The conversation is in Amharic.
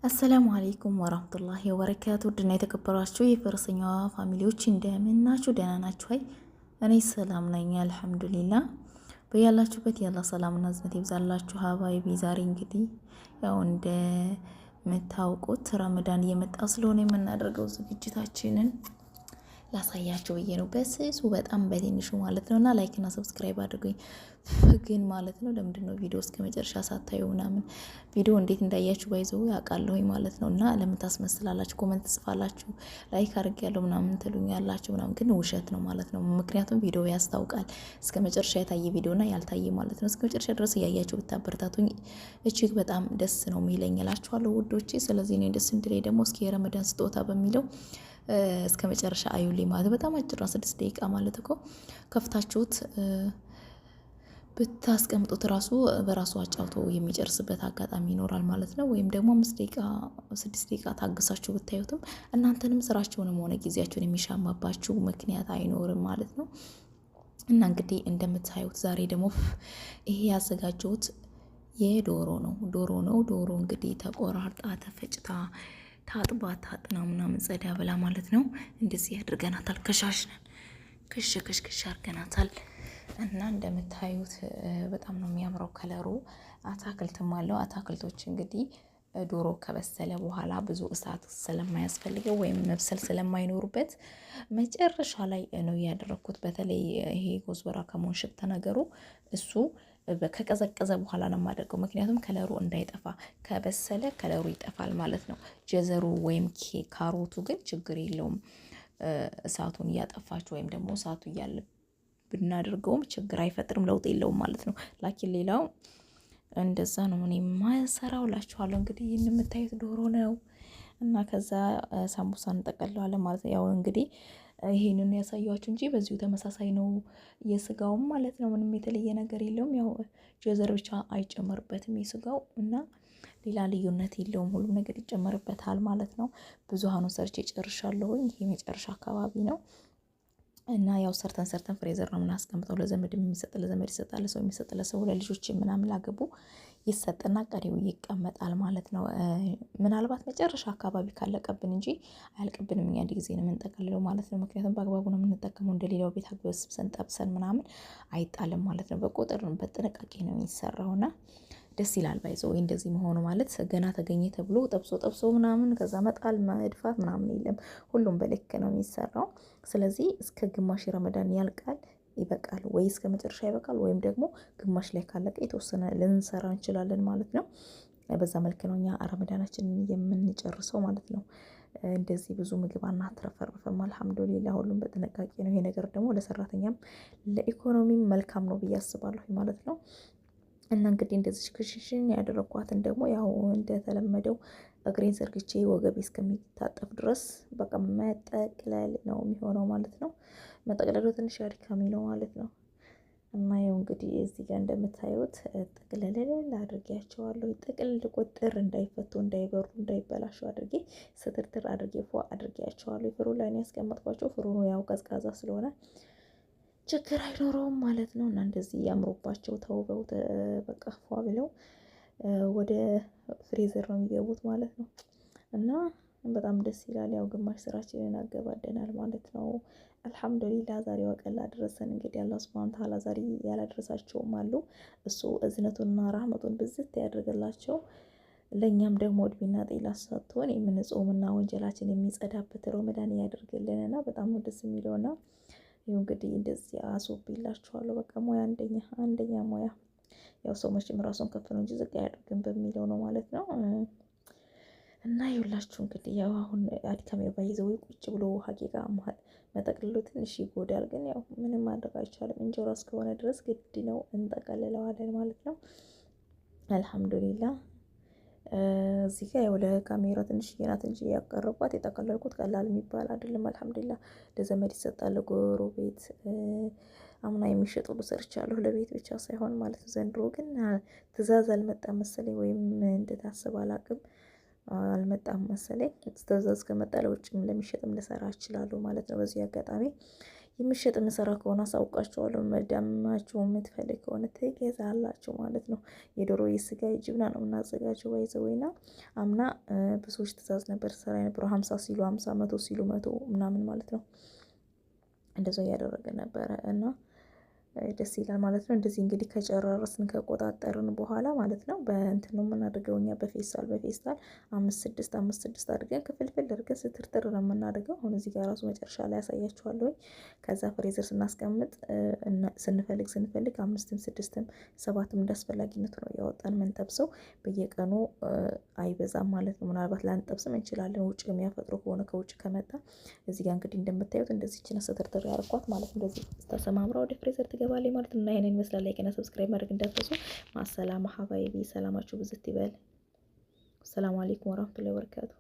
አሰላሙ አለይኩም ወራህመቱላሂ ወበረካቱ። ድና የተከበራችሁ የፈረሰኛዋ ፋሚሊዎች እንደምን ናችሁ? ደህና ናችሁ? እኔ ሰላም ነኝ አልሐምዱሊላ። በያላችሁበት ያላ ሰላምና እዝነት ይብዛላችሁ። ሀባይቢ ዛሬ እንግዲህ ያው እንደምታውቁት ረመዳን እየመጣ ስለሆነ የምናደርገው ዝግጅታችንን ላሳያቸው ብዬ ነው። በስሱ በጣም በትንሹ ማለት ነውና ላይክ እና ሰብስክራይብ አድርጉኝ። ግን ማለት ነው ለምንድን ነው ቪዲዮ እስከ መጨረሻ ሳታዩ ምናምን ቪዲዮ እንዴት እንዳያችሁ ባይዘው ያውቃለሁ ማለት ነው። እና ለምን ታስመስላላችሁ? ኮሜንት ጽፋላችሁ ላይክ አድርጌያለሁ ምናምን ትሉኛላችሁ ምናምን፣ ግን ውሸት ነው ማለት ነው። ምክንያቱም ቪዲዮ ያስታውቃል። እስከ መጨረሻ የታየ ቪዲዮና ያልታየ ማለት ነው። እስከ መጨረሻ ድረስ እያያችሁ ብታበረታቱኝ እጅግ በጣም ደስ ነው የሚለኝ እላችኋለሁ ውዶቼ። ስለዚህ እኔ ደስ እንድለኝ ደግሞ እስኪ የረመዳን ስጦታ በሚለው እስከ መጨረሻ አዩልኝ ማለት በጣም አጭር 6 ደቂቃ ማለት እኮ ከፍታችሁት ብታስቀምጡት ራሱ በራሱ አጫውቶ የሚጨርስበት አጋጣሚ ይኖራል ማለት ነው። ወይም ደግሞ 5 ደቂቃ 6 ደቂቃ ታግሳችሁ ብታዩትም እናንተንም ስራችሁንም ሆነ ጊዜያችሁን የሚሻማባችሁ ምክንያት አይኖርም ማለት ነው። እና እንግዲህ እንደምታዩት ዛሬ ደግሞ ይሄ ያዘጋጀሁት የዶሮ ነው። ዶሮ እንግዲህ ተቆራርጣ ተፈጭታ ታጥባ ታጥና ምናምን ጸዳ ብላ ማለት ነው። እንደዚህ አድርገናታል። ከሻሽነን ክሽ አድርገናታል። እና እንደምታዩት በጣም ነው የሚያምረው ከለሩ። አታክልትም አለው። አታክልቶች እንግዲህ ዶሮ ከበሰለ በኋላ ብዙ እሳት ስለማያስፈልገው ወይም መብሰል ስለማይኖሩበት መጨረሻ ላይ ነው ያደረኩት። በተለይ ይሄ ጎዝበራ ከመሆን ሽታ ነገሩ እሱ ከቀዘቀዘ በኋላ ነው የማደርገው። ምክንያቱም ከለሩ እንዳይጠፋ፣ ከበሰለ ከለሩ ይጠፋል ማለት ነው። ጀዘሩ ወይም ካሮቱ ግን ችግር የለውም። እሳቱን እያጠፋች ወይም ደግሞ እሳቱ እያለ ብናደርገውም ችግር አይፈጥርም፣ ለውጥ የለውም ማለት ነው። ላኪን ሌላው እንደዛ ነው እኔ ማሰራው ላችኋለሁ። እንግዲህ ይህን የምታዩት ዶሮ ነው እና ከዛ ሳምቡሳ እንጠቀለዋለን ማለት ነው። ያው እንግዲህ ይሄንን ያሳያችሁ እንጂ በዚሁ ተመሳሳይ ነው የስጋውም ማለት ነው። ምንም የተለየ ነገር የለውም። ያው ጀዘር ብቻ አይጨመርበትም የስጋው እና ሌላ ልዩነት የለውም። ሁሉም ነገር ይጨመርበታል ማለት ነው። ብዙሃኑን ሰርቼ ጨርሻለሁኝ። ይሄ መጨረሻ አካባቢ ነው እና ያው ሰርተን ፍሬዘር ነው የምናስቀምጠው። ለዘመድ የሚሰጥ ለዘመድ ይሰጣል፣ ለሰው የሚሰጥ ለሰው፣ ለልጆች ምናምን ላገቡ ይሰጥና ቀሪው ይቀመጣል ማለት ነው። ምናልባት መጨረሻ አካባቢ ካለቀብን እንጂ አያልቅብንም። እኛ አንድ ጊዜ ነው የምንጠቀልለው ማለት ነው። ምክንያቱም በአግባቡ ነው የምንጠቀመው። እንደሌላው ቤት አግበስብሰን ጠብሰን ምናምን አይጣልም ማለት ነው። በቁጥር በጥንቃቄ ነው የሚሰራውና ደስ ይላል። ባይዘው እንደዚህ መሆኑ ማለት ገና ተገኘ ተብሎ ጠብሶ ምናምን ከዛ መጣል መድፋት ምናምን የለም። ሁሉም በልክ ነው የሚሰራው። ስለዚህ እስከ ግማሽ ረመዳን ያልቃል፣ ይበቃል ወይ እስከ መጨረሻ ይበቃል፣ ወይም ደግሞ ግማሽ ላይ ካለቀ የተወሰነ ልንሰራ እንችላለን ማለት ነው። በዛ መልክ ነው እኛ ረመዳናችንን የምንጨርሰው ማለት ነው። እንደዚህ ብዙ ምግብ አናትረፈርፍም። አልሐምዱሊላህ ሁሉም በጥንቃቄ ነው። ይሄ ነገር ደግሞ ለሰራተኛም ለኢኮኖሚም መልካም ነው ብዬ አስባለሁ ማለት ነው። እና እንግዲህ እንደዚህ ክሽሽን ያደረኳትን ደግሞ ያው እንደተለመደው እግሬን ዘርግቼ ወገቤ እስከሚታጠፍ ድረስ በቃ መጠቅለል ነው የሚሆነው ማለት ነው። መጠቅለሉ ትንሽ አድካሚ ነው ማለት ነው። እና ያው እንግዲህ እዚህ ጋር እንደምታዩት ጥቅልል አድርጌያቸዋለሁ። ጥቅል ቁጥር እንዳይፈቱ፣ እንዳይበሩ፣ እንዳይበላሹ አድርጌ ስትርትር አድርጌ ፏ አድርጌያቸዋለሁ። ፍሩ ላይ ነው ያስቀመጥኳቸው። ፍሩኑ ያው ቀዝቃዛ ስለሆነ ችግር አይኖረውም ማለት ነው። እና እንደዚህ ያምሮባቸው ተውበው በቃ ፏ ብለው ወደ ፍሬዘር ነው የሚገቡት ማለት ነው። እና በጣም ደስ ይላል። ያው ግማሽ ስራችንን አገባደናል ማለት ነው። አልሐምዱሊላህ ዛሬዋ ቀን ላደረሰን እንግዲህ አላህ ሱብሃነሁ ወተዓላ ዛሬ ያላደረሳቸውም አሉ። እሱ እዝነቱንና ራህመቱን ብዝት ያደርግላቸው። ለኛም ደግሞ እድሜና ጤና ሰጥቶን የምንጾምና ወንጀላችን የሚጸዳበት ረመዳን ያደርግልንና በጣም ደስ የሚለውና ይኸው እንግዲህ እንደዚህ አስውብላችኋለሁ። በቃ ሙያ አንደኛ ሙያ ያው ሰው መቼም ራሱን ከፍ ነው እንጂ ዝቅ አያደርግም በሚለው ነው ማለት ነው። እና ይኸውላችሁ እንግዲህ ያው አሁን አድካሚ ባይዘው ቁጭ ብሎ ሀቂቃ መጠቅልሎ ትንሽ ይጎዳል፣ ግን ያው ምንም ማድረግ አይቻልም። እንጀራ እስከሆነ ድረስ ግድ ነው እንጠቀልለዋለን ማለት ነው። አልሐምዱሊላህ እዚህ ጋር ያው ለካሜራ ትንሽ ናት እንጂ ያቀረብኳት የጠቀለልኩት ቀላል የሚባል አይደለም። አልሐምዱሊላህ ለዘመድ ይሰጣል፣ ለጎረቤት አምና የሚሸጡ ሰርቻለሁ ለቤት ብቻ ሳይሆን ማለት ነው። ዘንድሮ ግን ትእዛዝ አልመጣም መሰለኝ ወይም እንደታሰበ አላቅም አልመጣም መሰለኝ። ትእዛዝ ከመጣ ለውጭም ለሚሸጥም ልሰራ እችላለሁ ማለት ነው። በዚህ አጋጣሚ የሚሸጥ የምሰራ ከሆነ አሳውቃችኋለሁ። መዳማችሁ የምትፈልግ ከሆነ ትገዛላችሁ ማለት ነው። የዶሮ የስጋ የጅብና ነው የምናዘጋጀው ባይዘወይና አምና ብዙዎች ትእዛዝ ነበር ስራ የነበረው 50 ሲሉ 50 100 ሲሉ 100 ምናምን ማለት ነው። እንደዛ እያደረገ ነበረ እና ደስ ይላል ማለት ነው። እንደዚህ እንግዲህ ከጨራረስን ከቆጣጠርን በኋላ ማለት ነው በእንትን ነው የምናደርገው እኛ በፌስታል 5 6 አድርገን ክፍልፍል አድርገን ስትርትር ነው የምናደርገው። አሁን እዚህ ጋር ራሱ መጨረሻ ላይ ያሳያችኋለሁ። ከዛ ፍሬዘር ስናስቀምጥ ስንፈልግ 5ም 6ም 7ም እንዳስፈላጊነቱ ነው ያወጣን የምንጠብሰው። በየቀኑ አይበዛም ማለት ነው። ምናልባት ላንጠብስም እንችላለን ውጭ የሚያፈጥሩ ከሆነ ከውጭ ከመጣ። እዚህ ጋር እንግዲህ እንደምታዩት እንደዚህ ችን ስትርትር ያርኳት ማለት ነው። እንደዚህ ተሰማምራ ወደ ፍሬዘር ትገባለች ማለት ነው። እና ይሄንን ይመስላል። ላይክ እና ሰብስክራይብ ማድረግ እንዳትረሱ። ማሰላማ ሀባይቢ ሰላማችሁ ብዝት ይበል። ሰላም አለይኩም ወራህመቱላሂ ወበረካቱ።